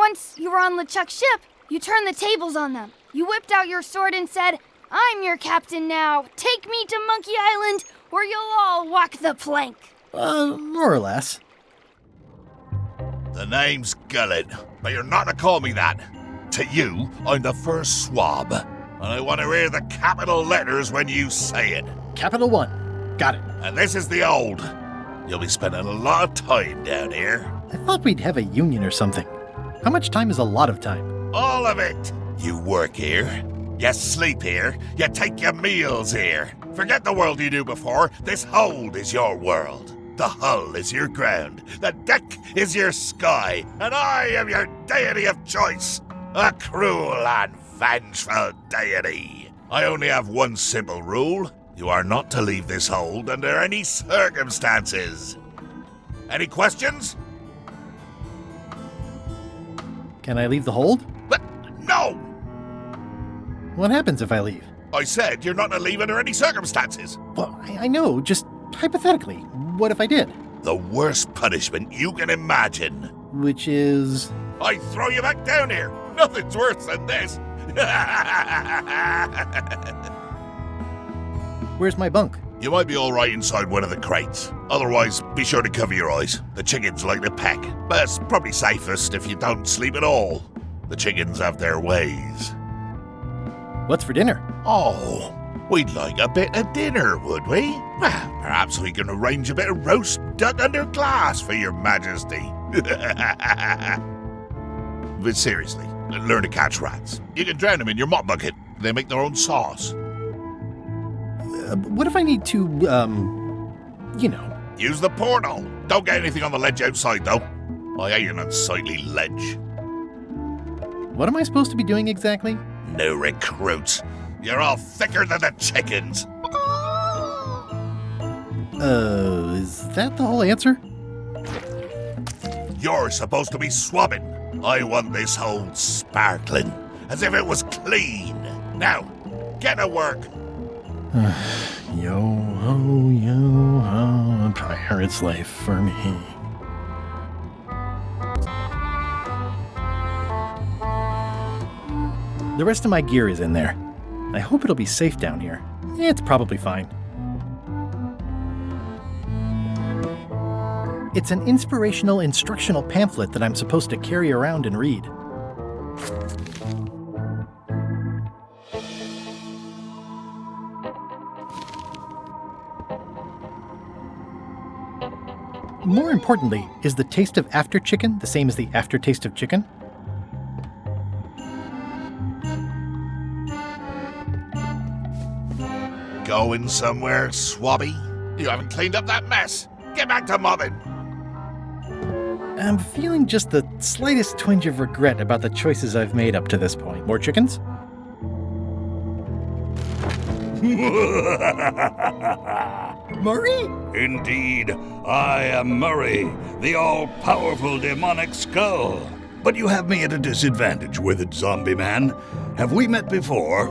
once you were on LeChuck's ship, you turned the tables on them. You whipped out your sword and said, "I'm your captain now. Take me to Monkey Island, or you'll all walk the plank." More or less. The name's Gullet, but you're not to call me that. To you, I'm the first swab, and I want to hear the capital letters when you say it. Capital 1. Got it. And this is the old. You'll be spending a lot of time down here. I thought we'd have a union or something. How much time is a lot of time? All of it. You work here, you sleep here, you take your meals here. Forget the world you knew before. This hold is your world. The hull is your ground. The deck is your sky. And I am your deity of choice. A cruel and vengeful deity. I only have one simple rule. You are not to leave this hold under any circumstances. Any questions? Can I leave the hold? But no! What happens if I leave? I said you're not to leave under any circumstances. Well, I know, just hypothetically. What if I did? The worst punishment you can imagine. Which is... I throw you back down here. Nothing's worse than this. Where's my bunk? You might be all right inside one of the crates. Otherwise, be sure to cover your eyes. The chickens like to peck. But it's probably safest if you don't sleep at all. The chickens have their ways. What's for dinner? Oh, we'd like a bit of dinner, would we? Well, perhaps we can arrange a bit of roast duck under glass for your majesty. But seriously, learn to catch rats. You can drown them in your mop bucket. They make their own sauce. What if I need to, Use the portal. Don't get anything on the ledge outside, though. I hate an unsightly ledge. What am I supposed to be doing exactly? No recruits. You're all thicker than the chickens. Is that the whole answer? You're supposed to be swabbing. I want this hold sparkling, as if it was clean. Now, get to work. Yo-ho, a pirate's life for me. The rest of my gear is in there. I hope it'll be safe down here. It's probably fine. It's an inspirational instructional pamphlet that I'm supposed to carry around and read. More importantly, is the taste of after chicken the same as the aftertaste of chicken? Going somewhere, swabby? You haven't cleaned up that mess. Get back to mobbing. I'm feeling just the slightest twinge of regret about the choices I've made up to this point. More chickens? Murray? Indeed, I am Murray, the all-powerful demonic skull. But you have me at a disadvantage, withered zombie man. Have we met before?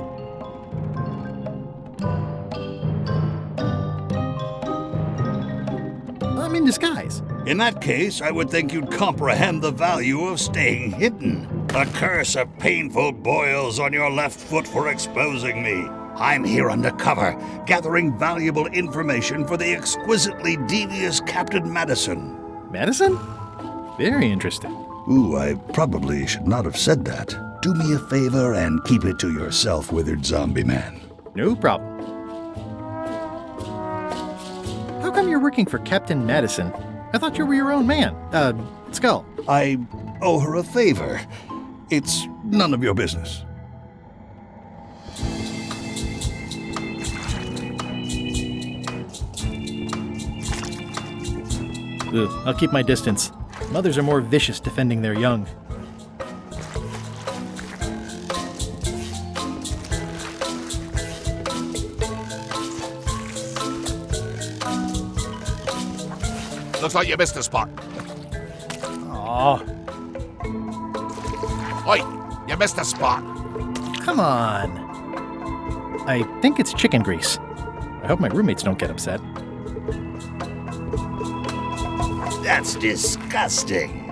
I'm in disguise. In that case, I would think you'd comprehend the value of staying hidden. A curse of painful boils on your left foot for exposing me. I'm here undercover, gathering valuable information for the exquisitely devious Captain Madison. Madison? Very interesting. Ooh, I probably should not have said that. Do me a favor and keep it to yourself, withered zombie man. No problem. How come you're working for Captain Madison? I thought you were your own man. Skull. I owe her a favor. It's none of your business. Ugh, I'll keep my distance. Mothers are more vicious defending their young. Looks like you missed a spot. Aw, Oi, you missed a spot. come on. I think it's chicken grease. I hope my roommates don't get upset. That's disgusting.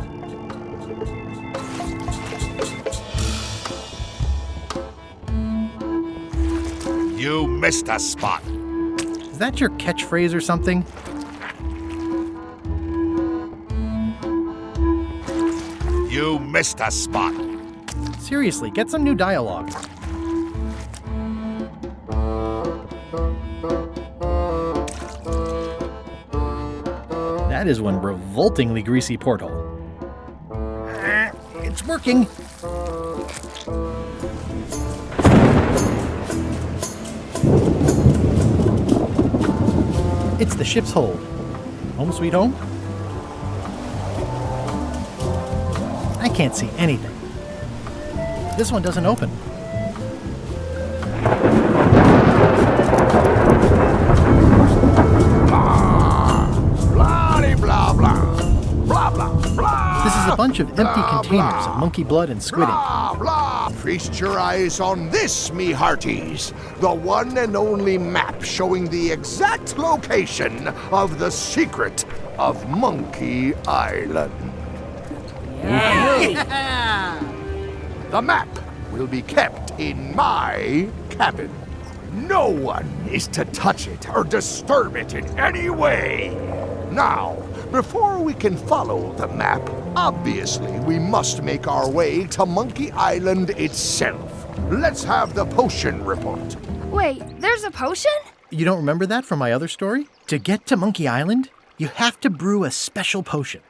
You missed a spot. Is that your catchphrase or something? You missed a spot. Seriously, get some new dialogue. That is one revoltingly greasy porthole. It's working. It's the ship's hold. Home sweet home? I can't see anything. This one doesn't open. Blah, blah, blah. Blah, blah, blah. This is a bunch of empty containers of monkey blood and squid ink. Blah, blah. Feast your eyes on this, me hearties. The one and only map showing the exact location of the secret of Monkey Island. The map will be kept in my cabin. No one is to touch it or disturb it in any way. Now, before we can follow the map, obviously we must make our way to Monkey Island itself. Let's have the potion report. Wait, there's a potion? You don't remember that from my other story? To get to Monkey Island, you have to brew a special potion.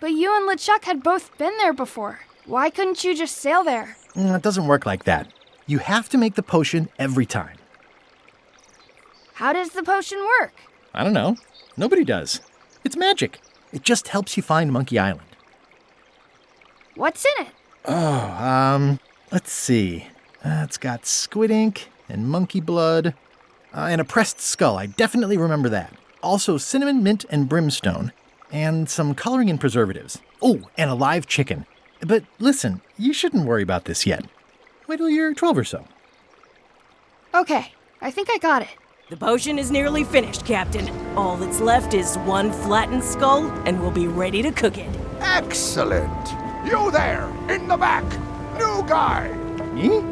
But you and LeChuck had both been there before. Why couldn't you just sail there? It doesn't work like that. You have to make the potion every time. How does the potion work? I don't know. Nobody does. It's magic. It just helps you find Monkey Island. What's in it? Let's see. It's got squid ink and monkey blood and a pressed skull. I definitely remember that. Also cinnamon, mint, and brimstone. And some coloring and preservatives. Oh, and a live chicken. But listen, you shouldn't worry about this yet. Wait till you're 12 or so. Okay, I think I got it. The potion is nearly finished, Captain. All that's left is one flattened skull, and we'll be ready to cook it. Excellent. You there, in the back. New guy. Me?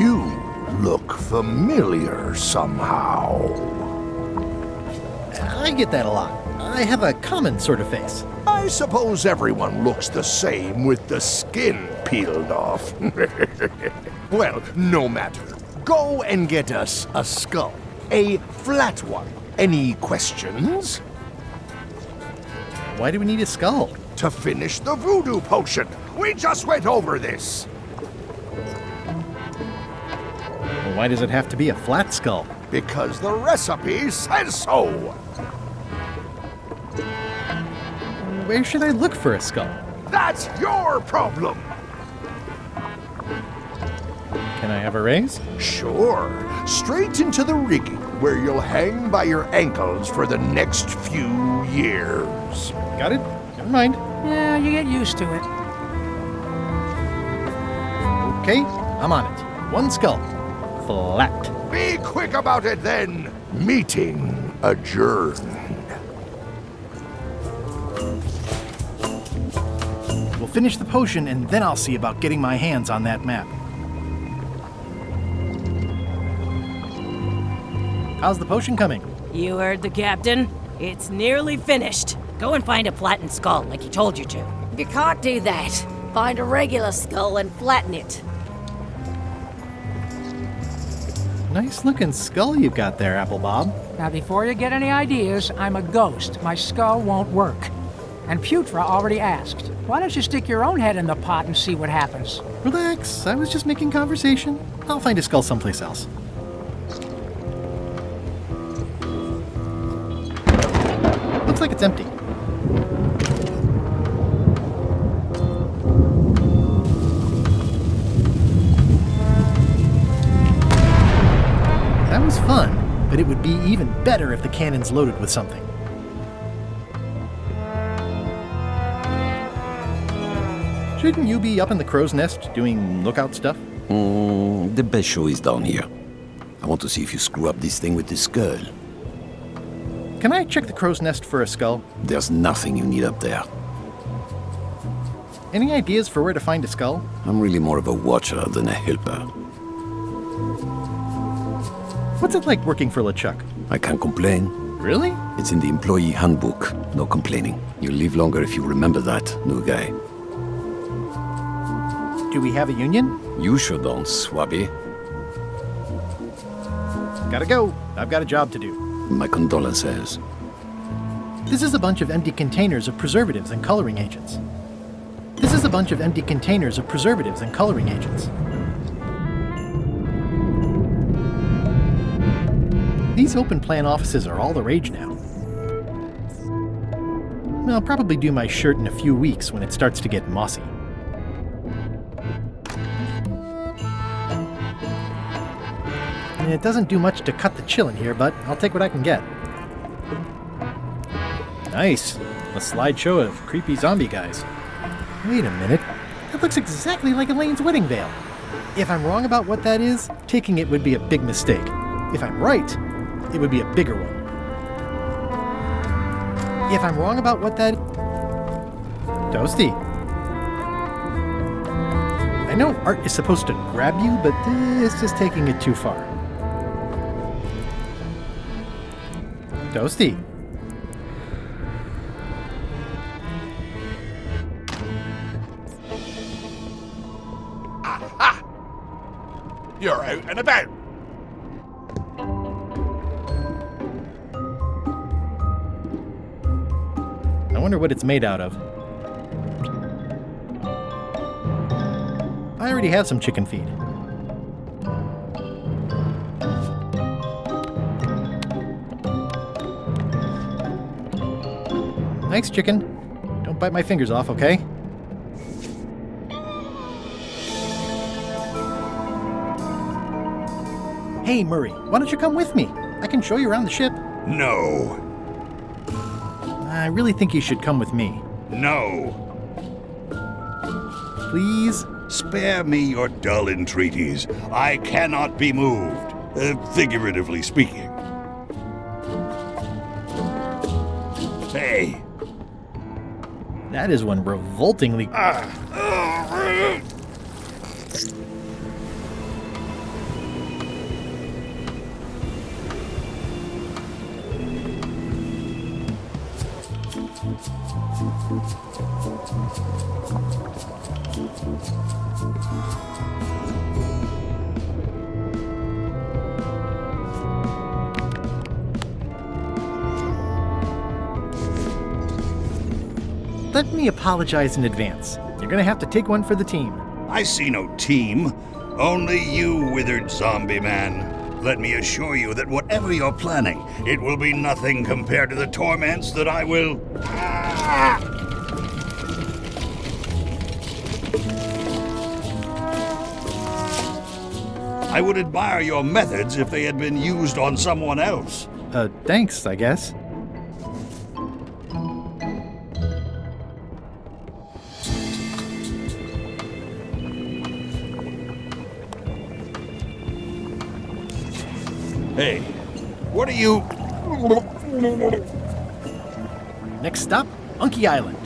You look familiar somehow. I get that a lot. I have a common sort of face. I suppose everyone looks the same with the skin peeled off. Well, no matter. Go and get us a skull. A flat one. Any questions? Why do we need a skull? To finish the voodoo potion. We just went over this. Well, why does it have to be a flat skull? Because the recipe says so. Where should I look for a skull? That's your problem. Can I have a raise? Sure. Straight into the rigging, where you'll hang by your ankles for the next few years. Got it? Never mind. Yeah, you get used to it. Okay, I'm on it. One skull. Flat. Be quick about it then. Meeting adjourned. We'll finish the potion and then I'll see about getting my hands on that map. How's the potion coming? You heard the Captain. It's nearly finished. Go and find a flattened skull, like he told you to. If you can't do that, find a regular skull and flatten it. Nice looking skull you've got there, Apple Bob. Now, before you get any ideas, I'm a ghost. My skull won't work. And Putra already asked. Why don't you stick your own head in the pot and see what happens? Relax, I was just making conversation. I'll find a skull someplace else. Looks like it's empty. That was fun, but it would be even better if the cannon's loaded with something. Shouldn't you be up in the crow's nest doing lookout stuff? The best show is down here. I want to see if you screw up this thing with this skull. Can I check the crow's nest for a skull? There's nothing you need up there. Any ideas for where to find a skull? I'm really more of a watcher than a helper. What's it like working for LeChuck? I can't complain. Really? It's in the employee handbook. No complaining. You'll live longer if you remember that, new guy. Do we have a union? You sure don't, Swabby. Gotta go. I've got a job to do. My condolences. This is a bunch of empty containers of preservatives and coloring agents. This is a bunch of empty containers of preservatives and coloring agents. These open plan offices are all the rage now. I'll probably do my shirt in a few weeks when it starts to get mossy. It doesn't do much to cut the chill in here, but I'll take what I can get. Nice. A slideshow of creepy zombie guys. Wait a minute. That looks exactly like Elaine's wedding veil. If I'm wrong about what that is, taking it would be a big mistake. If I'm right, it would be a bigger one. If I'm wrong about what that... Toasty. I know art is supposed to grab you, but this is taking it too far. Toasty. Aha! You're out and about. I wonder what it's made out of. I already have some chicken feed. Thanks, chicken. Don't bite my fingers off, okay? Hey, Murray, why don't you come with me? I can show you around the ship. No. I really think you should come with me. No. Please? Spare me your dull entreaties. I cannot be moved, figuratively speaking. Hey. That is one revoltingly... Let me apologize in advance. You're gonna have to take one for the team. I see no team. Only you, withered zombie man. Let me assure you that whatever you're planning, it will be nothing compared to the torments that I will... I would admire your methods if they had been used on someone else. Thanks, I guess. Hey, what are you... Next stop, Monkey Island.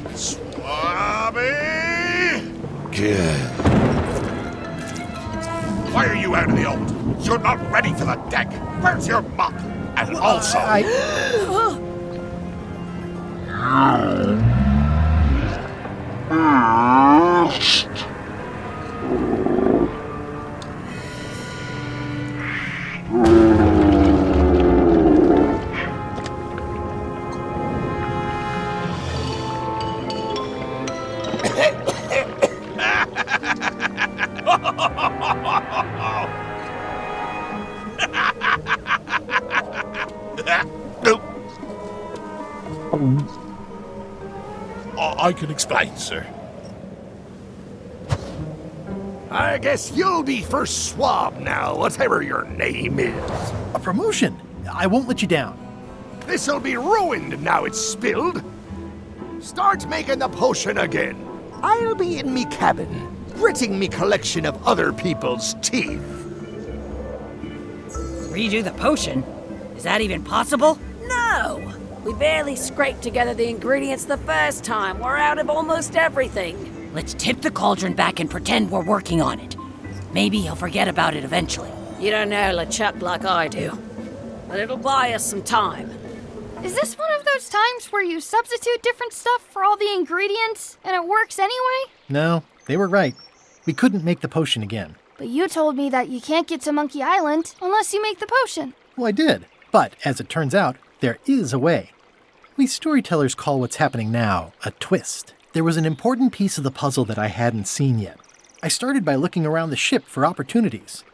Swabby! Why are you out in the open? You're not ready for the deck. Where's your mop? And also... I can explain, sir. I guess you'll be first swab now, whatever your name is. A promotion! I won't let you down. This'll be ruined now it's spilled. Start making the potion again. I'll be in me cabin, gritting me collection of other people's teeth. Redo the potion? Is that even possible? No! We barely scraped together the ingredients the first time. We're out of almost everything. Let's tip the cauldron back and pretend we're working on it. Maybe he'll forget about it eventually. You don't know LeChuck like I do. But it'll buy us some time. Is this one of those times where you substitute different stuff for all the ingredients and it works anyway? No, they were right. We couldn't make the potion again. But you told me that you can't get to Monkey Island unless you make the potion. Well, I did. But as it turns out, there is a way. We storytellers call what's happening now a twist. There was an important piece of the puzzle that I hadn't seen yet. I started by looking around the ship for opportunities.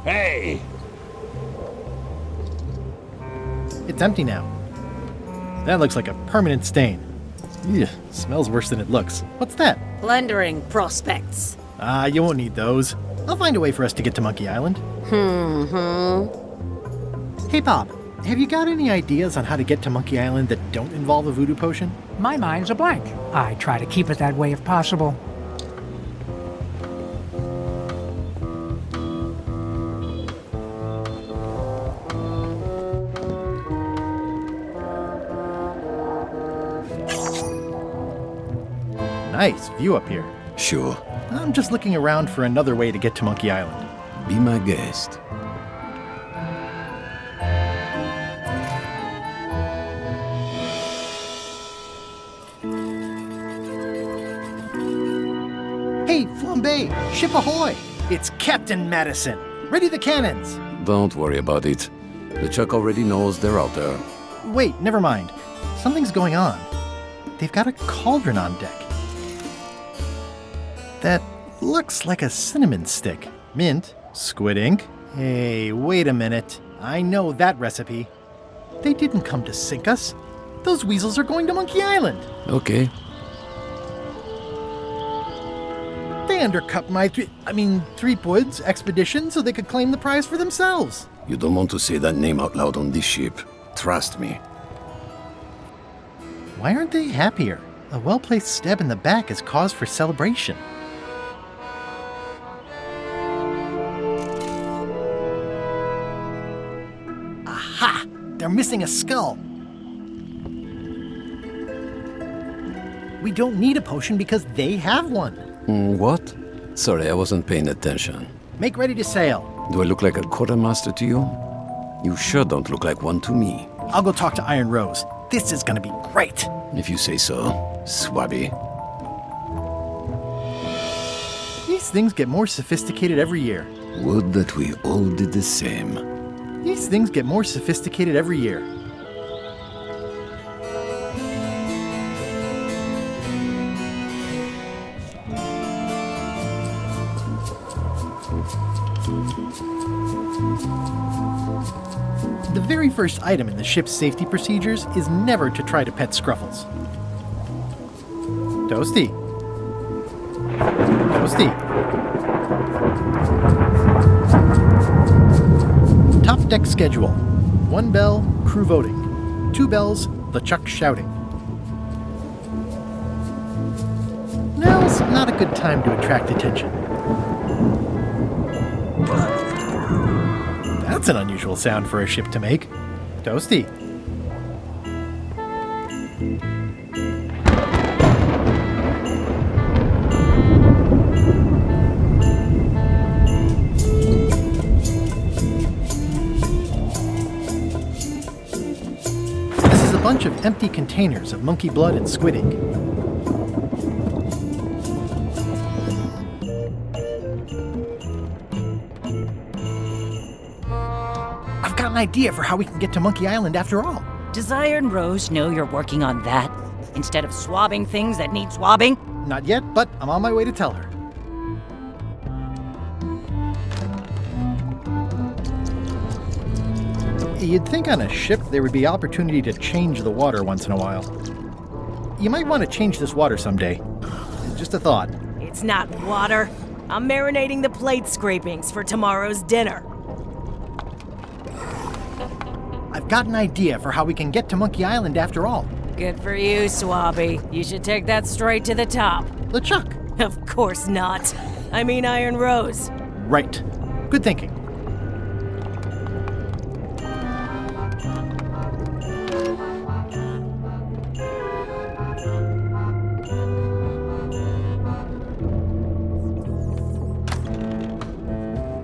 Hey! It's empty now. That looks like a permanent stain. Ugh, smells worse than it looks. What's that? Plundering prospects. You won't need those. I'll find a way for us to get to Monkey Island. Hey, Bob, have you got any ideas on how to get to Monkey Island that don't involve a voodoo potion? My mind's a blank. I try to keep it that way if possible. Nice view up here. Sure. I'm just looking around for another way to get to Monkey Island. Be my guest. Hey, Flambe! Ship ahoy! It's Captain Madison! Ready the cannons! Don't worry about it. LeChuck already knows they're out there. Wait, never mind. Something's going on. They've got a cauldron on deck. That looks like a cinnamon stick. Mint, squid ink. Hey, wait a minute. I know that recipe. They didn't come to sink us. Those weasels are going to Monkey Island. Okay. They undercut my Threepwood's expedition so they could claim the prize for themselves. You don't want to say that name out loud on this ship. Trust me. Why aren't they happier? A well-placed stab in the back is cause for celebration. Aha! They're missing a skull. We don't need a potion because they have one. What? Sorry, I wasn't paying attention. Make ready to sail. Do I look like a quartermaster to you? You sure don't look like one to me. I'll go talk to Iron Rose. This is gonna be great. If you say so, Swabby. These things get more sophisticated every year. Would that we all did the same. These things get more sophisticated every year. The very first item in the ship's safety procedures is never to try to pet Scruffles. Toasty. Toasty. Top deck schedule. 1 bell, crew voting. 2 bells, LeChuck shouting. Now's not a good time to attract attention. That's an unusual sound for a ship to make. Toasty. This is a bunch of empty containers of monkey blood and squid ink. I've got an idea for how we can get to Monkey Island after all. Does Iron Rose know you're working on that? Instead of swabbing things that need swabbing? Not yet, but I'm on my way to tell her. You'd think on a ship there would be opportunity to change the water once in a while. You might want to change this water someday. Just a thought. It's not water. I'm marinating the plate scrapings for tomorrow's dinner. I've got an idea for how we can get to Monkey Island after all. Good for you, Swabby. You should take that straight to the top. LeChuck. Of course not. I mean Iron Rose. Right. Good thinking.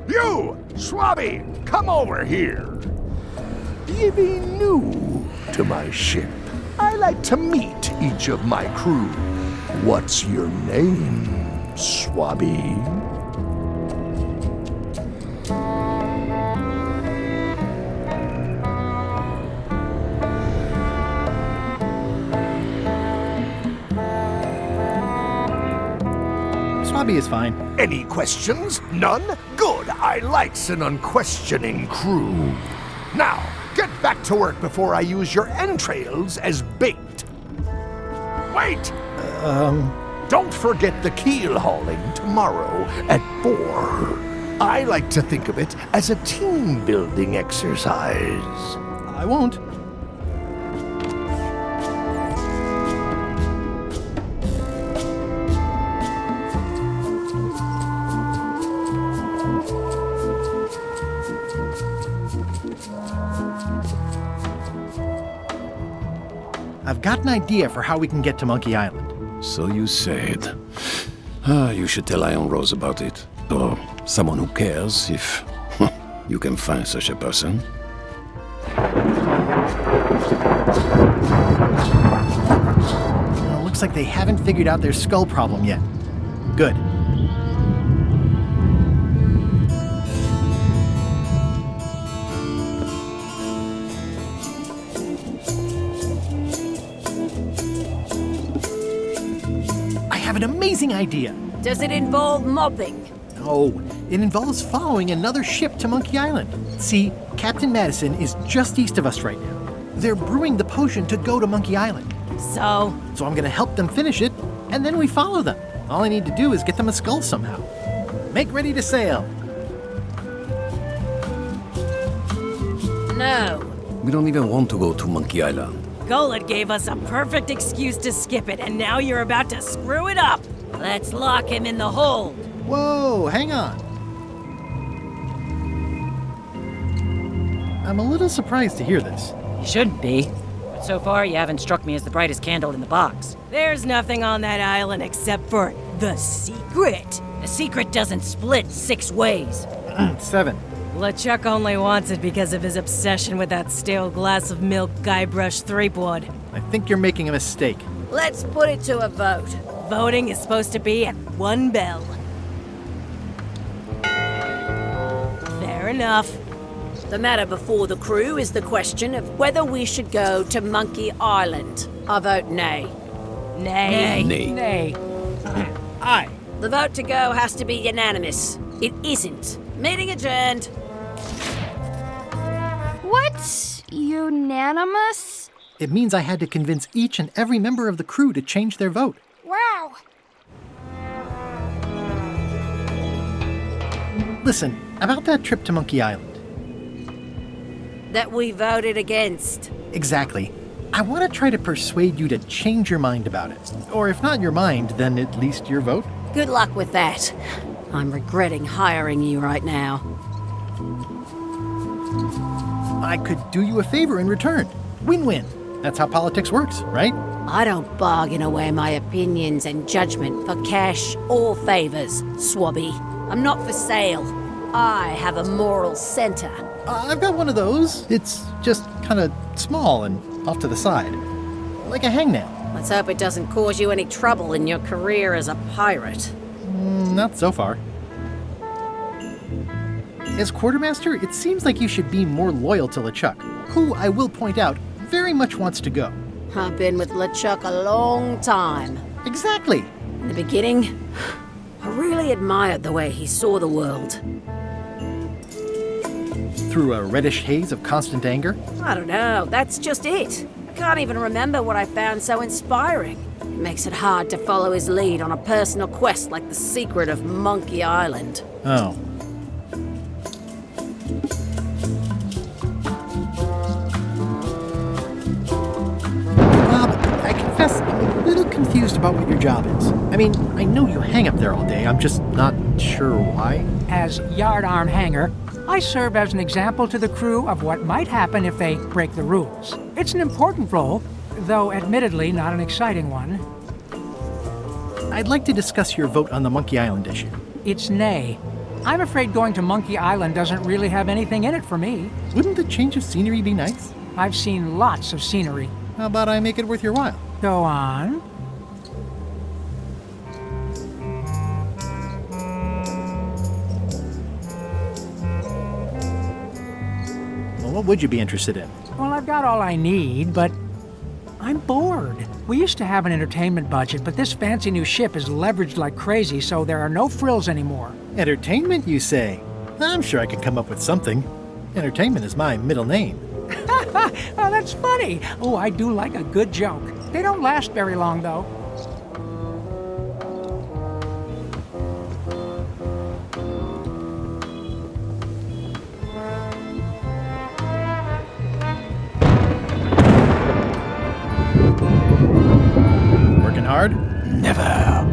You, Swabby, come over here. Ye be new to my ship. I like to meet each of my crew. What's your name, Swabby? Swabby is fine. Any questions? None? Good. I likes an unquestioning crew. Now, get back to work before I use your entrails as bait. Wait! Don't forget the keel hauling tomorrow at 4. I like to think of it as a team-building exercise. I won't. I've got an idea for how we can get to Monkey Island. So you said. You should tell Iron Rose about it. Or someone who cares, if you can find such a person. Looks like they haven't figured out their skull problem yet. Good. I have an amazing idea. Does it involve mobbing? No, it involves following another ship to Monkey Island. See, Captain Madison is just east of us right now. They're brewing the potion to go to Monkey Island. So I'm gonna help them finish it, and then we follow them. All I need to do is get them a skull somehow. Make ready to sail. no. We don't even want to go to Monkey Island. Gullet gave us a perfect excuse to skip it, and now you're about to screw it up. Let's lock him in the hold. Whoa, hang on. I'm a little surprised to hear this. You shouldn't be. But so far, you haven't struck me as the brightest candle in the box. There's nothing on that island except for the secret. The secret doesn't split 6 ways. 7. LeChuck only wants it because of his obsession with that stale glass of milk Guybrush Threepwood. I think you're making a mistake. Let's put it to a vote. Voting is supposed to be at 1 bell. Fair enough. The matter before the crew is the question of whether we should go to Monkey Island. I vote nay. Nay. Nay. Nay. Aye. The vote to go has to be unanimous. It isn't. Meeting adjourned. What? Unanimous? It means I had to convince each and every member of the crew to change their vote. Wow. Listen, about that trip to Monkey Island. That we voted against. Exactly. I want to try to persuade you to change your mind about it. Or if not your mind, then at least your vote. Good luck with that. I'm regretting hiring you right now. I could do you a favor in return. Win-win. That's how politics works, right? I don't bargain away my opinions and judgment for cash or favors, Swabby. I'm not for sale. I have a moral center. I've got one of those. It's just kind of small and off to the side. Like a hangnail. Let's hope it doesn't cause you any trouble in your career as a pirate. Not so far. As quartermaster, it seems like you should be more loyal to LeChuck, who, I will point out, very much wants to go. I've been with LeChuck a long time. Exactly. In the beginning, I really admired the way he saw the world. Through a reddish haze of constant anger? I don't know, that's just it. I can't even remember what I found so inspiring. It makes it hard to follow his lead on a personal quest like the secret of Monkey Island. Oh. Bob, I confess I'm a little confused about what your job is. I mean, I know you hang up there all day, I'm just not sure why. As yardarm hanger, I serve as an example to the crew of what might happen if they break the rules. It's an important role, though admittedly not an exciting one. I'd like to discuss your vote on the Monkey Island issue. It's nay. I'm afraid going to Monkey Island doesn't really have anything in it for me. Wouldn't the change of scenery be nice? I've seen lots of scenery. How about I make it worth your while? Go on. Well, what would you be interested in? Well, I've got all I need, but I'm bored. We used to have an entertainment budget, but this fancy new ship is leveraged like crazy, so there are no frills anymore. Entertainment, you say? I'm sure I could come up with something. Entertainment is my middle name. Oh, that's funny. Oh, I do like a good joke. They don't last very long, though. Working hard? Never.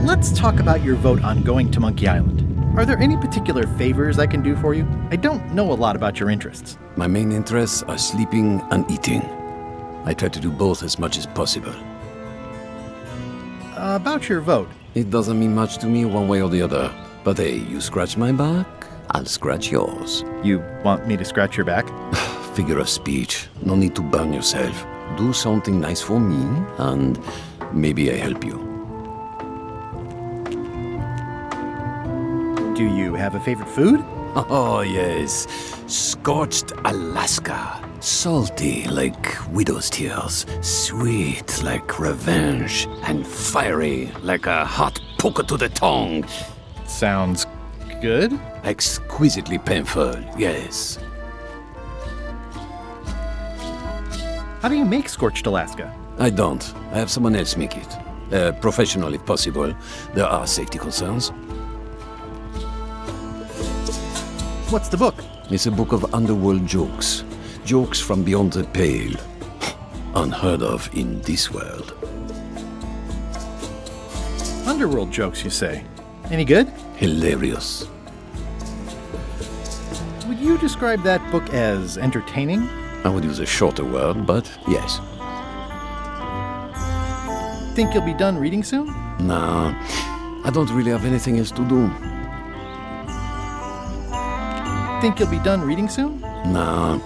Let's talk about your vote on going to Monkey Island. Are there any particular favors I can do for you? I don't know a lot about your interests. My main interests are sleeping and eating. I try to do both as much as possible. About your vote. It doesn't mean much to me one way or the other. But hey, you scratch my back, I'll scratch yours. You want me to scratch your back? Figure of speech. No need to burn yourself. Do something nice for me, and maybe I help you. Do you have a favorite food? Oh, yes. Scorched Alaska. Salty like widow's tears. Sweet like revenge. And fiery like a hot poker to the tongue. Sounds good. Exquisitely painful, yes. How do you make scorched Alaska? I don't. I have someone else make it. Professional if possible. There are safety concerns. What's the book? It's a book of underworld jokes. Jokes from beyond the pale. Unheard of in this world. Underworld jokes, you say? Any good? Hilarious. Would you describe that book as entertaining? I would use a shorter word, but yes. Think you'll be done reading soon? Nah, I don't really have anything else to do. Think you'll be done reading soon? Nah,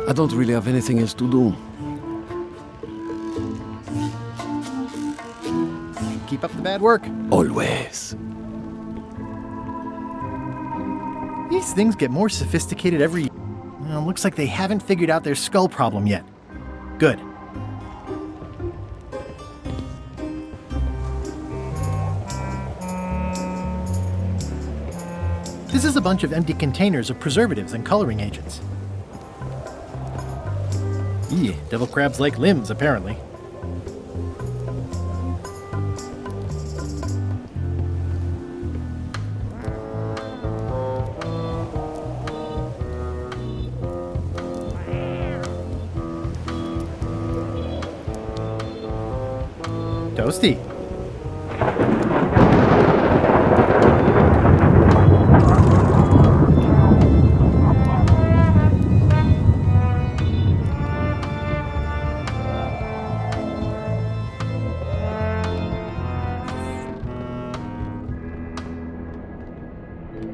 I don't really have anything else to do. Keep up the bad work. Always. These things get more sophisticated every year. Well, looks like they haven't figured out their skull problem yet. Good. This is a bunch of empty containers of preservatives and coloring agents. Eeh, devil crabs like limbs, apparently. Toasty.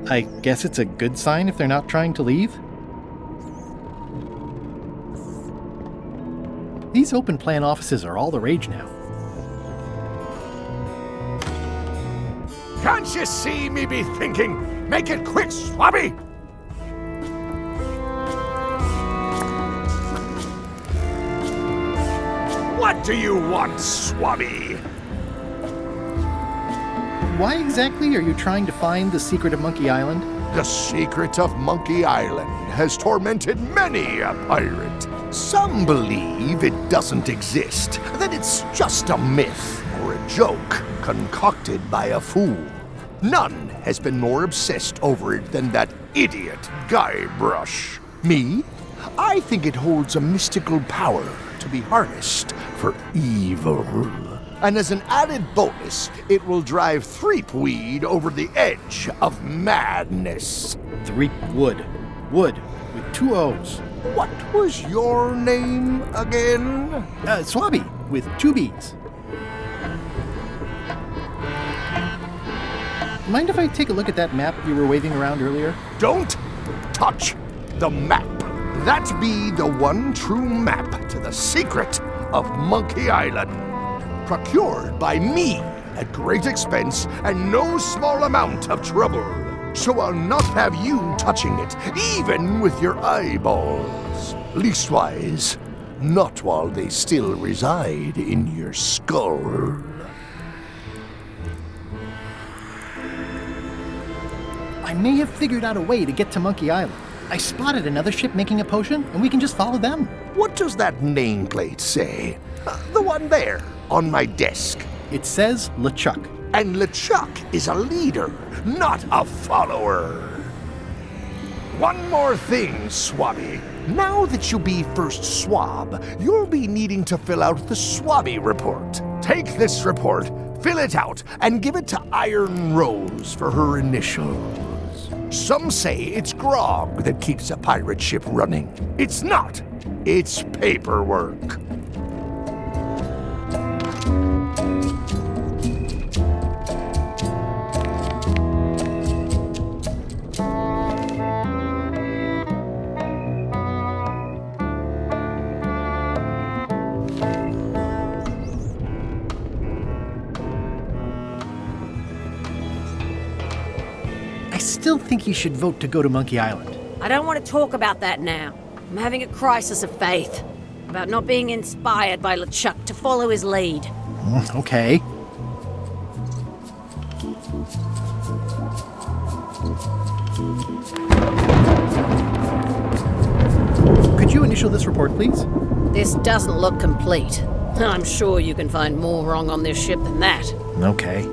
I guess it's a good sign if they're not trying to leave. These open plan offices are all the rage now. Can't you see me be thinking? Make it quick, Swabby! What do you want, Swabby? Why exactly are you trying to find the secret of Monkey Island? The secret of Monkey Island has tormented many a pirate. Some believe it doesn't exist, that it's just a myth or a joke concocted by a fool. None has been more obsessed over it than that idiot Guybrush. Me? I think it holds a mystical power to be harnessed for evil. And as an added bonus, it will drive Threepweed over the edge of madness. Threepwood. Wood, with 2 O's. What was your name again? Swabby, with 2 B's. mind if I take a look at that map you were waving around earlier? Don't touch the map. That be the one true map to the secret of Monkey Island. Procured by me at great expense and no small amount of trouble. So I'll not have you touching it, even with your eyeballs. Leastwise, not while they still reside in your skull. I may have figured out a way to get to Monkey Island. I spotted another ship making a potion, and we can just follow them. What does that nameplate say? The one there, on my desk. It says LeChuck. And LeChuck is a leader, not a follower. One more thing, Swabby. Now that you be first swab, you'll be needing to fill out the Swabby report. Take this report, fill it out, and give it to Iron Rose for her initials. Some say it's grog that keeps a pirate ship running. It's not. It's paperwork. I still think you should vote to go to Monkey Island. I don't want to talk about that now. I'm having a crisis of faith about not being inspired by LeChuck to follow his lead. Okay. Could you initial this report, please? This doesn't look complete. I'm sure you can find more wrong on this ship than that. Okay.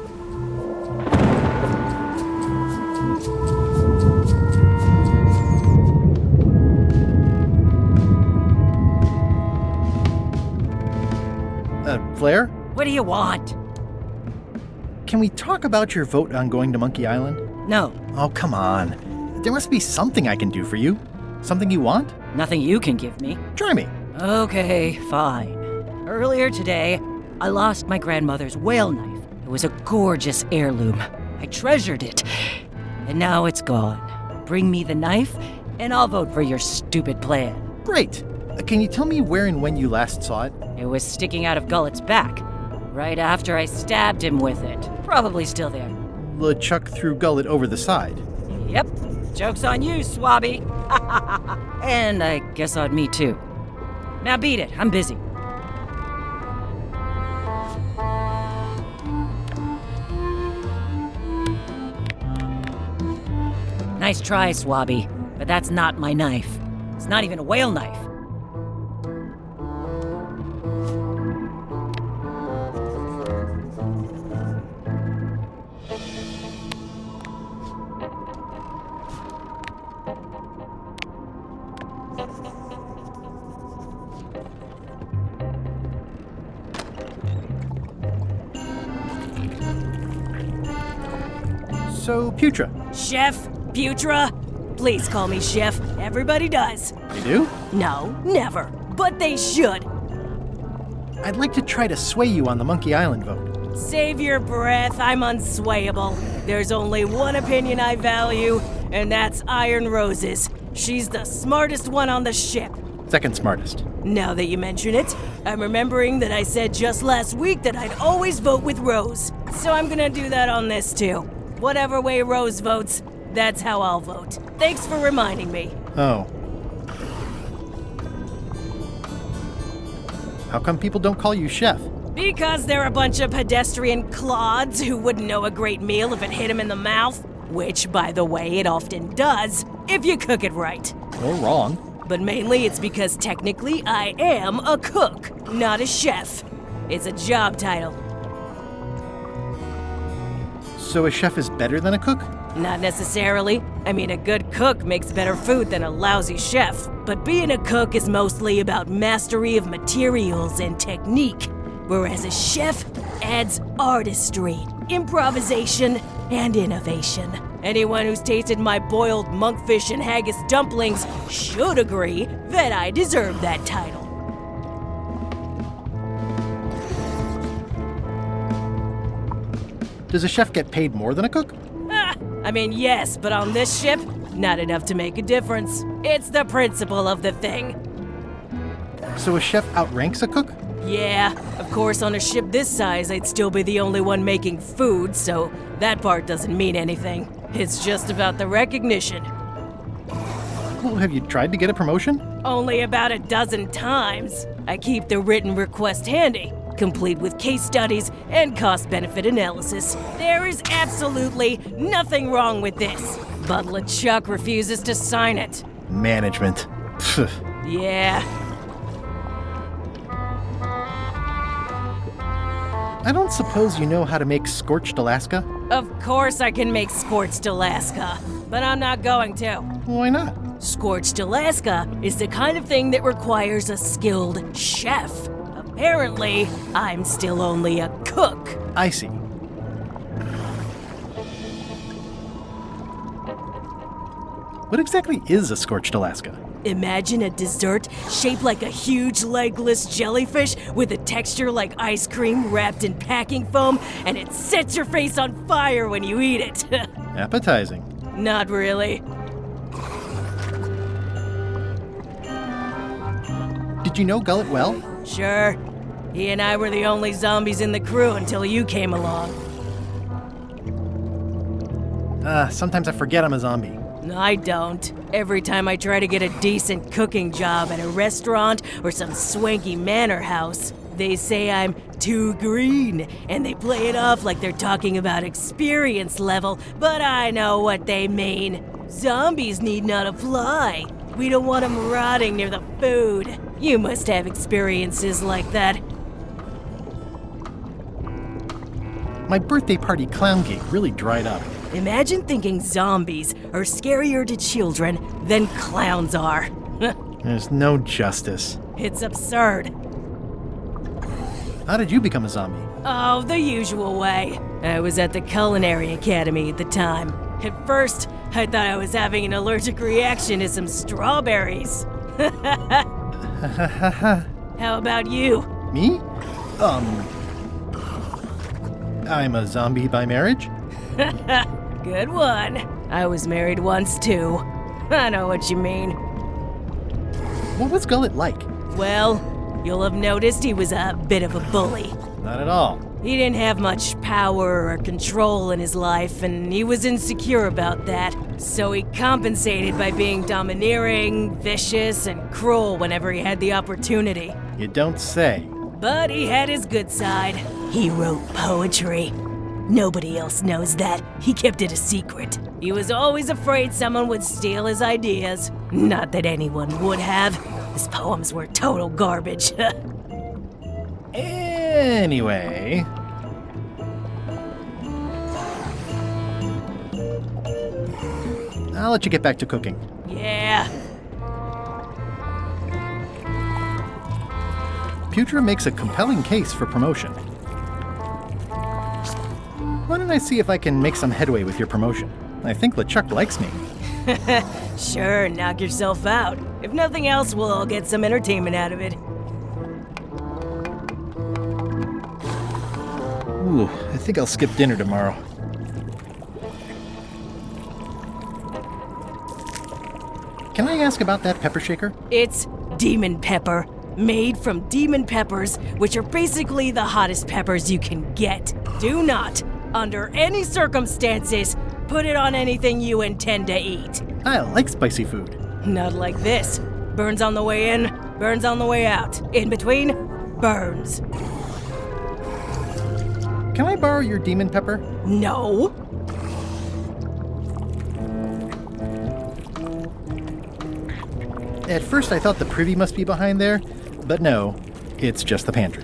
Flair? What do you want? Can we talk about your vote on going to Monkey Island? No. Oh, come on. There must be something I can do for you. Something you want? Nothing you can give me. Try me. Okay, fine. Earlier today, I lost my grandmother's whale knife. It was a gorgeous heirloom. I treasured it. And now it's gone. Bring me the knife, and I'll vote for your stupid plan. Great. Can you tell me where and when you last saw it? It was sticking out of Gullet's back, right after I stabbed him with it. Probably still there. LeChuck threw Gullet over the side. Yep. Joke's on you, Swabby. And I guess on me, too. Now beat it. I'm busy. Nice try, Swabby, but that's not my knife. It's not even a whale knife. So, Putra. Chef? Putra? Please call me Chef. Everybody does. You do? No, never. But they should. I'd like to try to sway you on the Monkey Island vote. Save your breath. I'm unswayable. There's only one opinion I value, and that's Iron Rose's. She's the smartest one on the ship. Second smartest. Now that you mention it, I'm remembering that I said just last week that I'd always vote with Rose. So I'm gonna do that on this too. Whatever way Rose votes, that's how I'll vote. Thanks for reminding me. Oh. How come people don't call you Chef? Because they're a bunch of pedestrian clods who wouldn't know a great meal if it hit them in the mouth. Which, by the way, it often does, if you cook it right. Or wrong. But mainly it's because technically I am a cook, not a chef. It's a job title. So a chef is better than a cook? Not necessarily. I mean, a good cook makes better food than a lousy chef. But being a cook is mostly about mastery of materials and technique, whereas a chef adds artistry, improvisation, and innovation. Anyone who's tasted my boiled monkfish and haggis dumplings should agree that I deserve that title. Does a chef get paid more than a cook? I mean, yes, but on this ship, not enough to make a difference. It's the principle of the thing. So a chef outranks a cook? Yeah, of course, on a ship this size, I'd still be the only one making food, so that part doesn't mean anything. It's just about the recognition. Well, have you tried to get a promotion? Only about a dozen times. I keep the written request handy, complete with case studies and cost-benefit analysis. There is absolutely nothing wrong with this. But LeChuck refuses to sign it. Management. Pfft. Yeah. I don't suppose you know how to make scorched Alaska? Of course I can make scorched Alaska, but I'm not going to. Why not? Scorched Alaska is the kind of thing that requires a skilled chef. Apparently, I'm still only a cook. I see. What exactly is a scorched Alaska? Imagine a dessert shaped like a huge legless jellyfish with a texture like ice cream wrapped in packing foam, and it sets your face on fire when you eat it. Appetizing. Not really. Did you know Gullet well? Sure. He and I were the only zombies in the crew until you came along. Sometimes I forget I'm a zombie. I don't. Every time I try to get a decent cooking job at a restaurant or some swanky manor house, they say I'm too green, and they play it off like they're talking about experience level, but I know what they mean. Zombies need not apply. We don't want them rotting near the food. You must have experiences like that. My birthday party clown gig really dried up. Imagine thinking zombies are scarier to children than clowns are. There's no justice. It's absurd. How did you become a zombie? Oh, the usual way. I was at the Culinary Academy at the time. At first, I thought I was having an allergic reaction to some strawberries. How about you? Me? I'm a zombie by marriage? Good one. I was married once too. I know what you mean. What was Gullet like? Well, you'll have noticed he was a bit of a bully. Not at all. He didn't have much power or control in his life, and he was insecure about that. So he compensated by being domineering, vicious, and cruel whenever he had the opportunity. You don't say. But he had his good side. He wrote poetry. Nobody else knows that. He kept it a secret. He was always afraid someone would steal his ideas. Not that anyone would have. His poems were total garbage. Anyway... I'll let you get back to cooking. Yeah. Putra makes a compelling case for promotion. Why don't I see if I can make some headway with your promotion? I think LeChuck likes me. Sure, knock yourself out. If nothing else, we'll all get some entertainment out of it. Ooh, I think I'll skip dinner tomorrow. Can I ask about that pepper shaker? It's demon pepper, made from demon peppers, which are basically the hottest peppers you can get. Do not, under any circumstances, put it on anything you intend to eat. I like spicy food. Not like this. Burns on the way in, burns on the way out. In between, burns. Can I borrow your demon pepper? No. At first I thought the privy must be behind there, but no, it's just the pantry.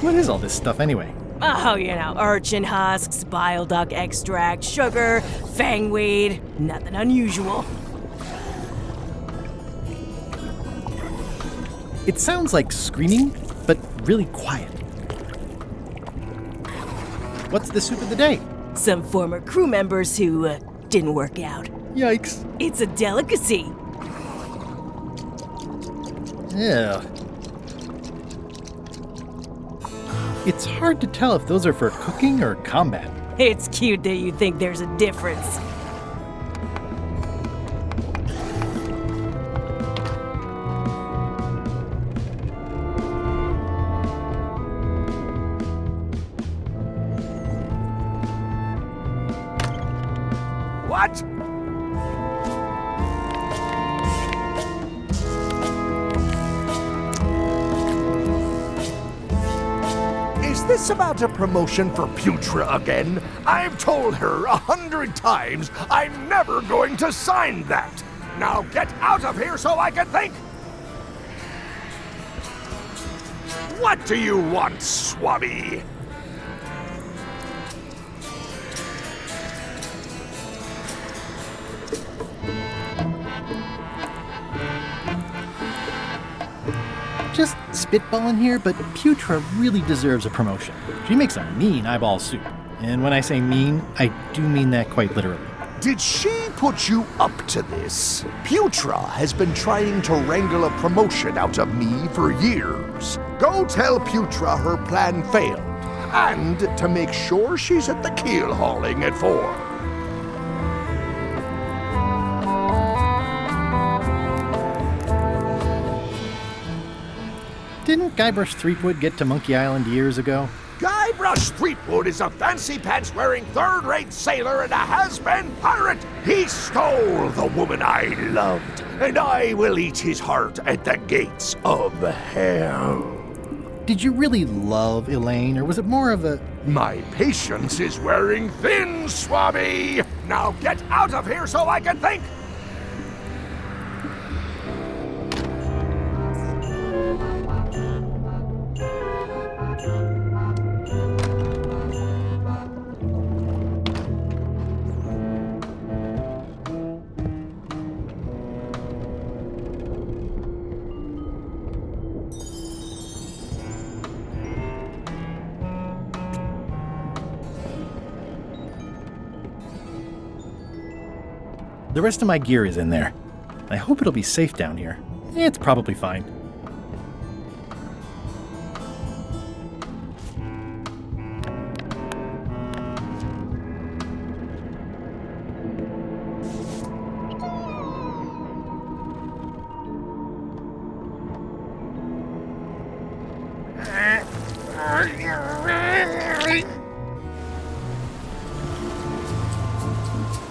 What is all this stuff anyway? Oh, you know, urchin husks, bile duck extract, sugar, fangweed. Nothing unusual. It sounds like screaming, but really quiet. What's the soup of the day? Some former crew members who didn't work out. Yikes. It's a delicacy. Yeah. It's hard to tell if those are for cooking or combat. It's cute that you think there's a difference. What? Is this about a promotion for Putra again? I've told her 100 times I'm never going to sign that. Now get out of here so I can think. What do you want, Swabby? Just spitballing here, but Putra really deserves a promotion. She makes a mean eyeball soup. And when I say mean, I do mean that quite literally. Did she put you up to this? Putra has been trying to wrangle a promotion out of me for years. Go tell Putra her plan failed, and to make sure she's at the keel hauling at 4. Didn't Guybrush Threepwood get to Monkey Island years ago? Guybrush Threepwood is a fancy-pants-wearing third-rate sailor and a has-been pirate. He stole the woman I loved, and I will eat his heart at the gates of hell. Did you really love Elaine, or was it more of a... My patience is wearing thin, Swabby! Now get out of here so I can think! The rest of my gear is in there. I hope it'll be safe down here. It's probably fine.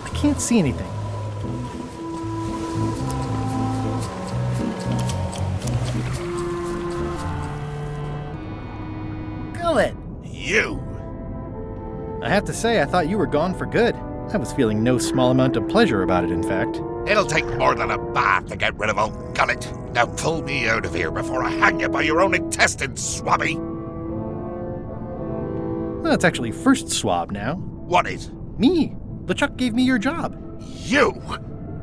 I can't see anything. You! I have to say, I thought you were gone for good. I was feeling no small amount of pleasure about it, in fact. It'll take more than a bath to get rid of old Gullet. Now pull me out of here before I hang you by your own intestines, Swabby! Well, it's actually first swab now. What is? Me. LeChuck gave me your job. You?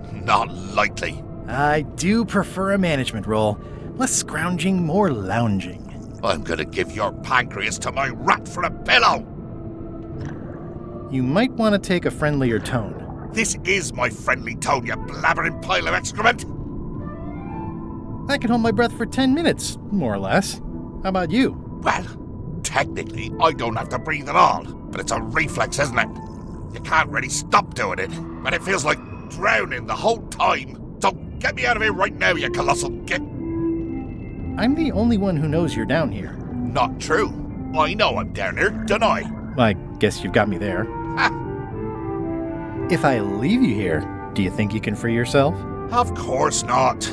Not likely. I do prefer a management role. Less scrounging, more lounging. I'm gonna give your pancreas to my rat for a pillow! You might want to take a friendlier tone. This is my friendly tone, you blabbering pile of excrement! I can hold my breath for 10 minutes, more or less. How about you? Well, technically, I don't have to breathe at all, but it's a reflex, isn't it? You can't really stop doing it, and it feels like drowning the whole time. So get me out of here right now, you colossal git! I'm the only one who knows you're down here. Not true. I know I'm down here, don't I? I guess you've got me there. Ha! If I leave you here, do you think you can free yourself? Of course not.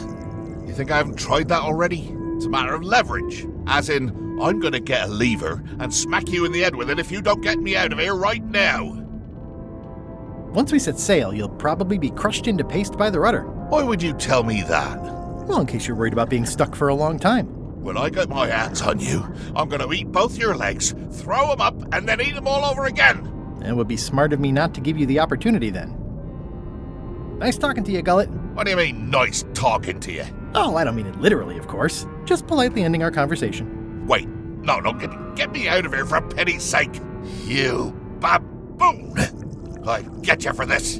You think I haven't tried that already? It's a matter of leverage. As in, I'm gonna get a lever and smack you in the head with it if you don't get me out of here right now. Once we set sail, you'll probably be crushed into paste by the rudder. Why would you tell me that? Well, in case you're worried about being stuck for a long time. When I get my hands on you, I'm gonna eat both your legs, throw them up, and then eat them all over again. It would be smart of me not to give you the opportunity then. Nice talking to you, Gullet. What do you mean, nice talking to you? Oh, I don't mean it literally, of course. Just politely ending our conversation. Wait, no, get me out of here for pity's sake. You baboon! I'll get you for this.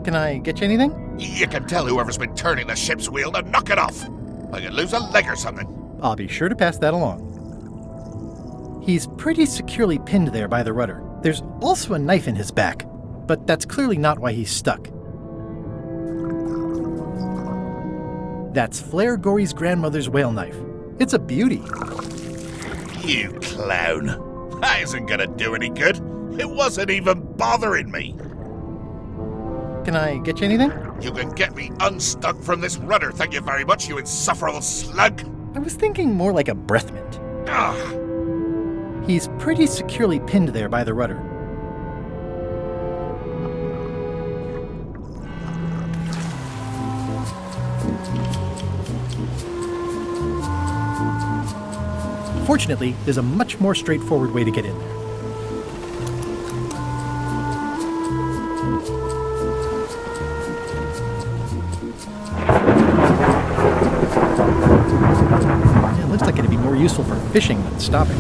Can I get you anything? You can tell whoever's been turning the ship's wheel to knock it off. I could lose a leg or something. I'll be sure to pass that along. He's pretty securely pinned there by the rudder. There's also a knife in his back, but that's clearly not why he's stuck. That's Flair Gory's grandmother's whale knife. It's a beauty. You clown. That isn't gonna do any good. It wasn't even bothering me. Can I get you anything? You can get me unstuck from this rudder, thank you very much, you insufferable slug. I was thinking more like a breath mint. Ugh. He's pretty securely pinned there by the rudder. Fortunately, there's a much more straightforward way to get in there. It looks like it'd be more useful for fishing than stopping.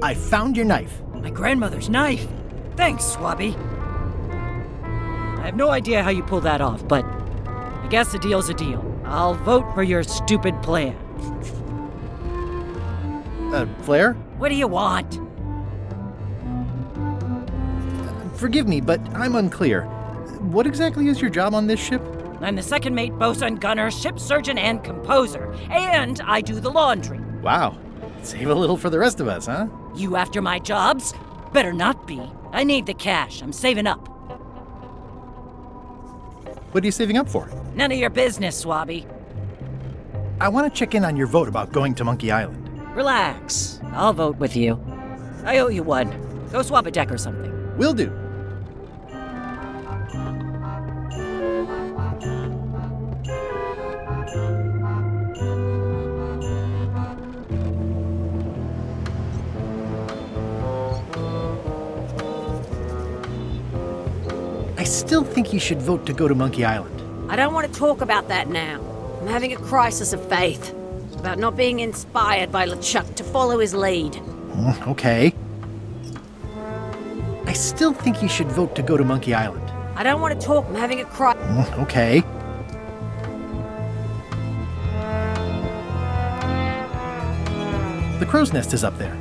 I found your knife. My grandmother's knife. Thanks, Swabby. I have no idea how you pulled that off, but I guess a deal's a deal. I'll vote for your stupid plan. Flair? What do you want? Forgive me, but I'm unclear. What exactly is your job on this ship? I'm the second mate, bosun, gunner, ship surgeon, and composer. And I do the laundry. Wow. Save a little for the rest of us, huh? You after my jobs? Better not be. I need the cash. I'm saving up. What are you saving up for? None of your business, Swabby. I want to check in on your vote about going to Monkey Island. Relax. I'll vote with you. I owe you one. Go swap a deck or something. Will do. I still think you should vote to go to Monkey Island. I don't want to talk about that now. I'm having a crisis of faith about not being inspired by LeChuck to follow his lead. Okay. I still think you should vote to go to Monkey Island. I don't want to talk. I'm having a crisis. Okay. The crow's nest is up there.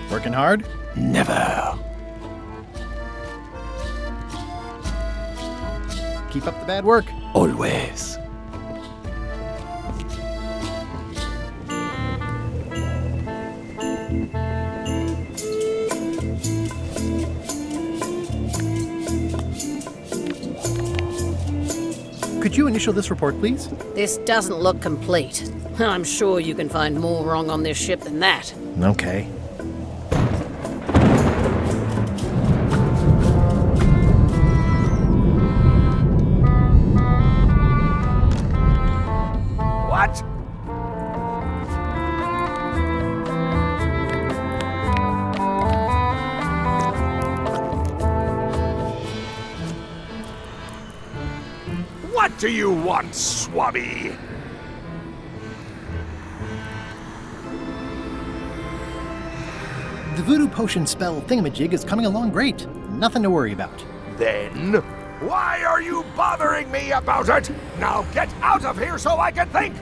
Working hard? Never. Keep up the bad work. Always. Could you initial this report, please? This doesn't look complete. I'm sure you can find more wrong on this ship than that. Okay. What? What do you want, Swabby? The voodoo potion spell thingamajig is coming along great. Nothing to worry about. Then, Why are you bothering me about it? Now get out of here so I can think!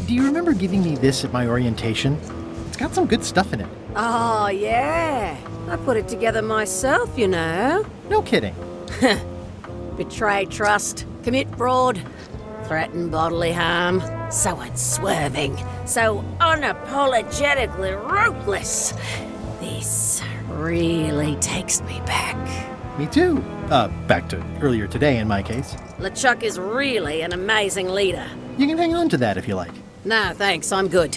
Do you remember giving me this at my orientation? It's got some good stuff in it. Oh, yeah. I put it together myself, you know. No kidding. Betray trust, commit fraud, threaten bodily harm. So unswerving, so unapologetically ruthless. This really takes me back. Me too. Back to earlier today in my case. LeChuck is really an amazing leader. You can hang on to that if you like. No, thanks, I'm good.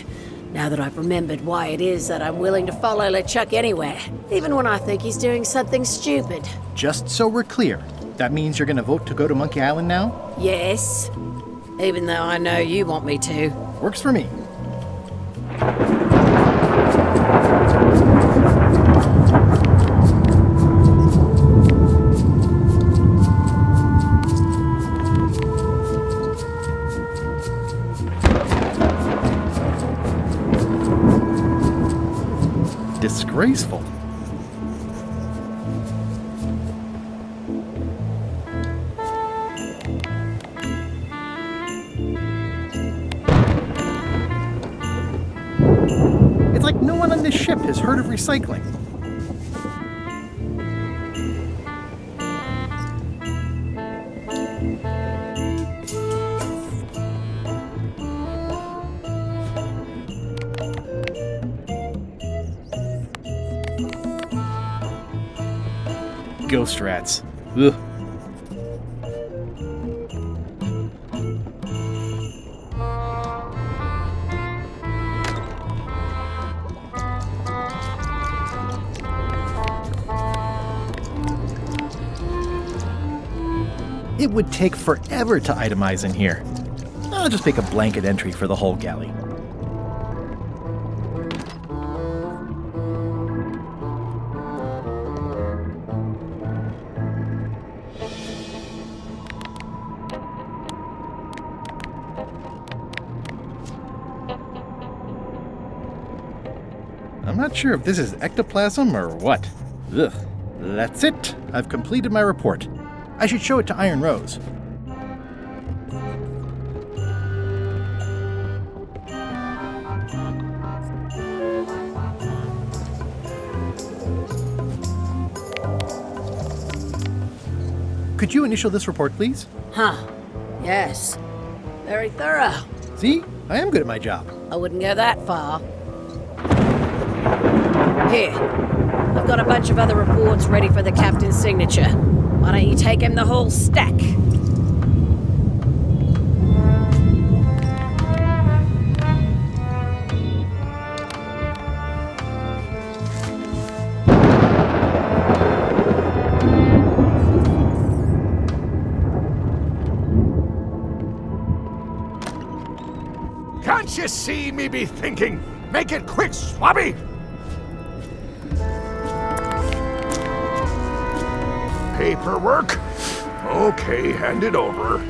Now that I've remembered why it is that I'm willing to follow LeChuck anywhere, even when I think he's doing something stupid. Just so we're clear, that means you're gonna vote to go to Monkey Island now? Yes, even though I know you want me to. Works for me. Disgraceful. It's like no one on this ship has heard of recycling. Ghost rats. Ugh. It would take forever to itemize in here. I'll just make a blanket entry for the whole galley. I'm not sure if this is ectoplasm or what. Ugh. That's it. I've completed my report. I should show it to Iron Rose. Could you initial this report, please? Huh. Yes. Very thorough. See? I am good at my job. I wouldn't go that far. Here. I've got a bunch of other reports ready for the captain's signature. Why don't you take him the whole stack? Can't you see me be thinking? Make it quick, Swabby! Paperwork? Okay, hand it over.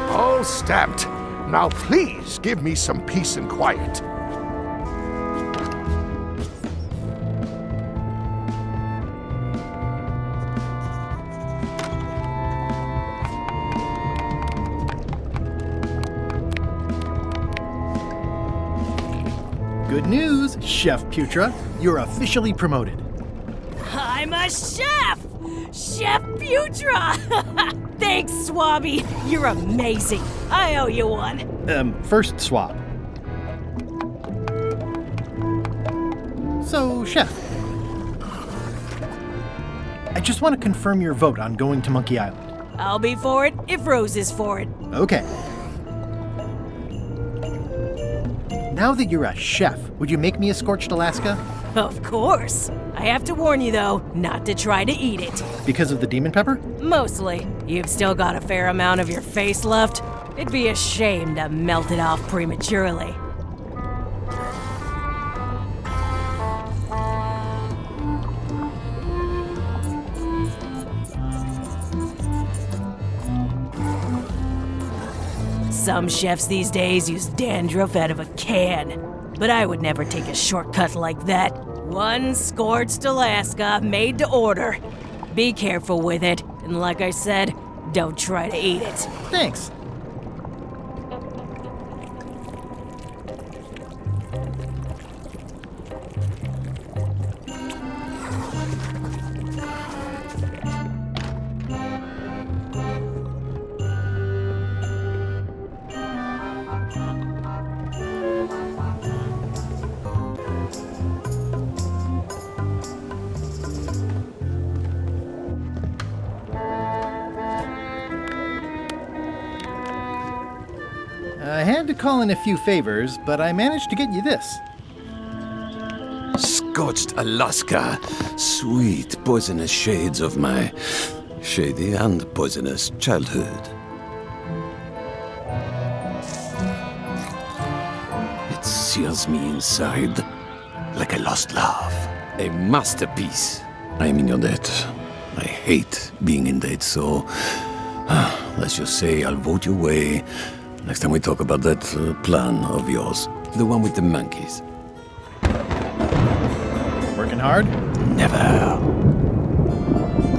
All stamped. Now please give me some peace and quiet. Good news, Chef Putra. You're officially promoted. I'm a chef! Chef Putra! Thanks, Swabby. You're amazing. I owe you one. First swab. So, Chef. I just want to confirm your vote on going to Monkey Island. I'll be for it if Rose is for it. Okay. Now that you're a chef, would you make me a scorched Alaska? Of course. I have to warn you, though, not to try to eat it. Because of the demon pepper? Mostly. You've still got a fair amount of your face left. It'd be a shame to melt it off prematurely. Some chefs these days use dandruff out of a can, but I would never take a shortcut like that. One scorched Alaska, made to order. Be careful with it, and like I said, don't try to eat it. Thanks. I had to call in a few favors, but I managed to get you this. Scorched Alaska, sweet poisonous shades of my shady and poisonous childhood. It sears me inside like a lost love. A masterpiece. I am in your debt. I hate being in debt, so let's just say I'll vote your way next time we talk about that plan of yours. The one with the monkeys. Working hard? Never.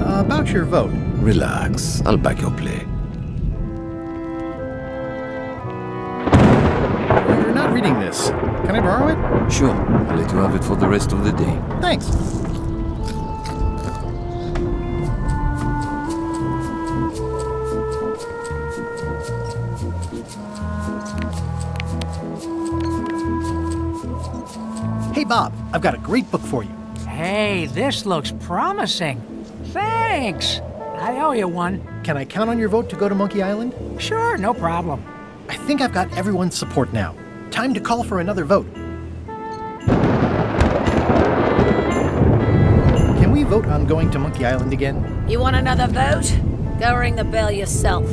About your vote. Relax. I'll back your play. You're not reading this. Can I borrow it? Sure. I'll let you have it for the rest of the day. Thanks. Hey, Bob, I've got a great book for you. Hey, this looks promising. Thanks. I owe you one. Can I count on your vote to go to Monkey Island? Sure, no problem. I think I've got everyone's support now. Time to call for another vote. Can we vote on going to Monkey Island again? You want another vote? Go ring the bell yourself.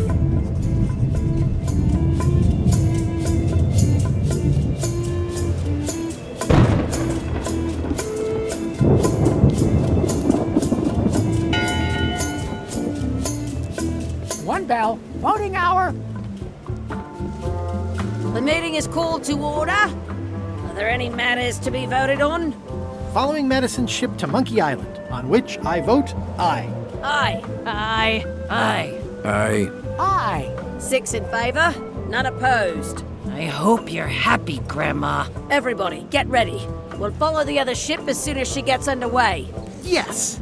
One bell. Voting hour. The meeting is called to order. Are there any matters to be voted on? Following Madison's ship to Monkey Island, on which I vote aye. Aye. Aye. Aye. Aye. Aye. 6 in favor, none opposed. I hope you're happy, Grandma. Everybody, get ready. We'll follow the other ship as soon as she gets underway. Yes!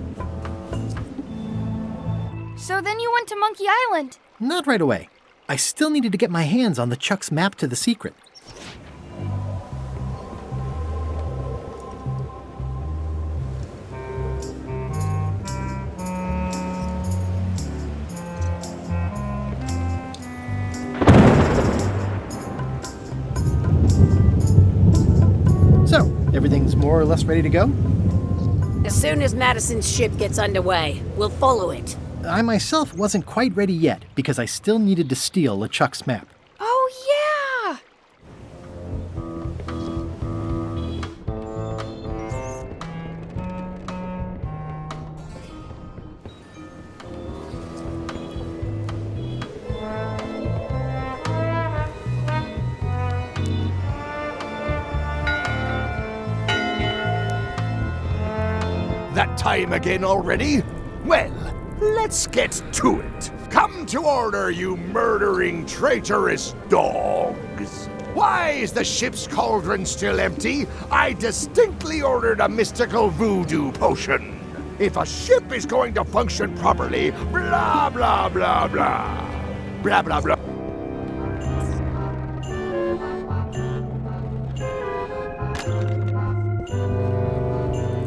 So then you went to Monkey Island. Not right away. I still needed to get my hands on the Chuck's map to the secret. So, everything's more or less ready to go? As soon as Madison's ship gets underway, we'll follow it. I myself wasn't quite ready yet because I still needed to steal LeChuck's map. Oh, yeah! That time again already? Well, let's get to it. Come to order, you murdering, traitorous dogs. Why is the ship's cauldron still empty? I distinctly ordered a mystical voodoo potion. If a ship is going to function properly, blah, blah, blah, blah. Blah, blah, blah.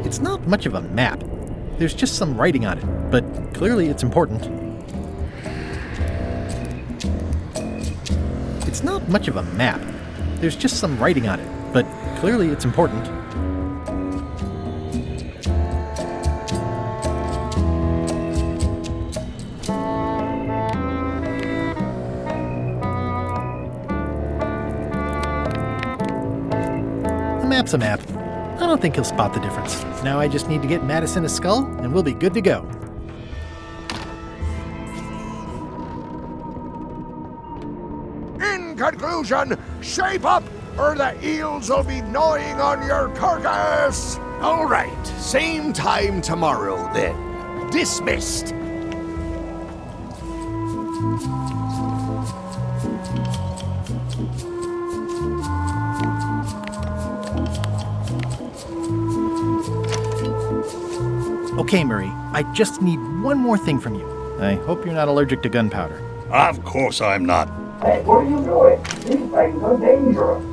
It's not much of a map. There's just some writing on it, but clearly it's important. It's not much of a map. There's just some writing on it, but clearly it's important. map's a map. I don't think he'll spot the difference. Now I just need to get Madison a skull, and we'll be good to go. In conclusion, shape up, or the eels will be gnawing on your carcass. All right, same time tomorrow then. Dismissed. Okay, Murray, I just need one more thing from you. I hope you're not allergic to gunpowder. Of course I'm not. Hey, what are you doing? These things are dangerous.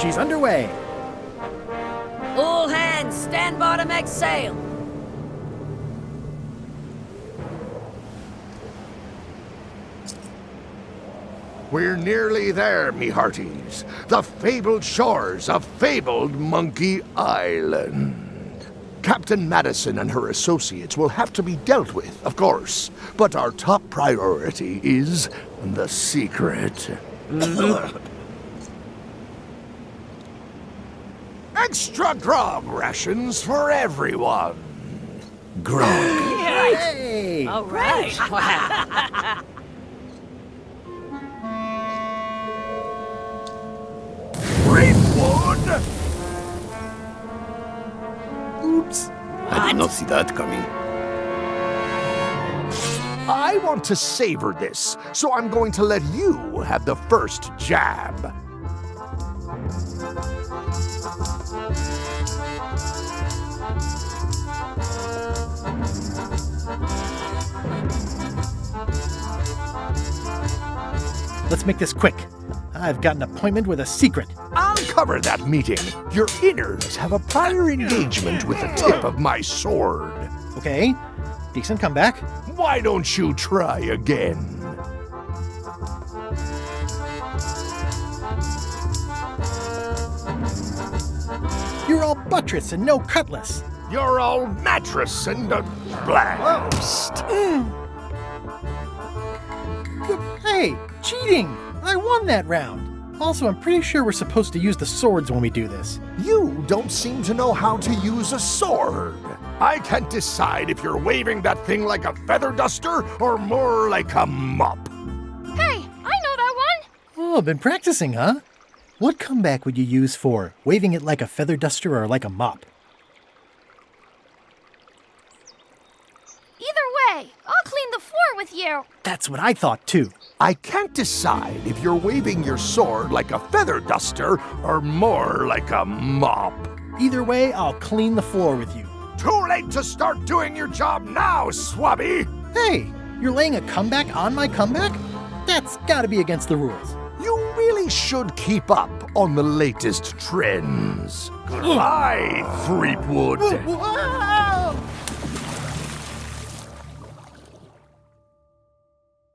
She's underway. All hands, stand by to make sail. We're nearly there, me hearties. The fabled shores of fabled Monkey Island. Captain Madison and her associates will have to be dealt with, of course. But our top priority is the secret. Extra grog rations for everyone. Grog. Hey! All right. Wow. Greenwood! Oops. I did not see that coming. I want to savor this, so I'm going to let you have the first jab. Let's make this quick. I've got an appointment with a secret. I'll cover that meeting. Your innards have a prior engagement with the tip of my sword. Okay, decent comeback. Why don't you try again? You're all buttress and no cutlass. You're all mattress and a blast. Hey, cheating! I won that round. Also, I'm pretty sure we're supposed to use the swords when we do this. You don't seem to know how to use a sword. I can't decide if you're waving that thing like a feather duster or more like a mop. Hey, I know that one! Oh, been practicing, huh? What comeback would you use for waving it like a feather duster or like a mop? Either way, I'll clean the floor with you. That's what I thought, too. I can't decide if you're waving your sword like a feather duster or more like a mop. Either way, I'll clean the floor with you. Too late to start doing your job now, Swabby! Hey, you're laying a comeback on my comeback? That's gotta be against the rules. You really should keep up on the latest trends. Goodbye, Threepwood.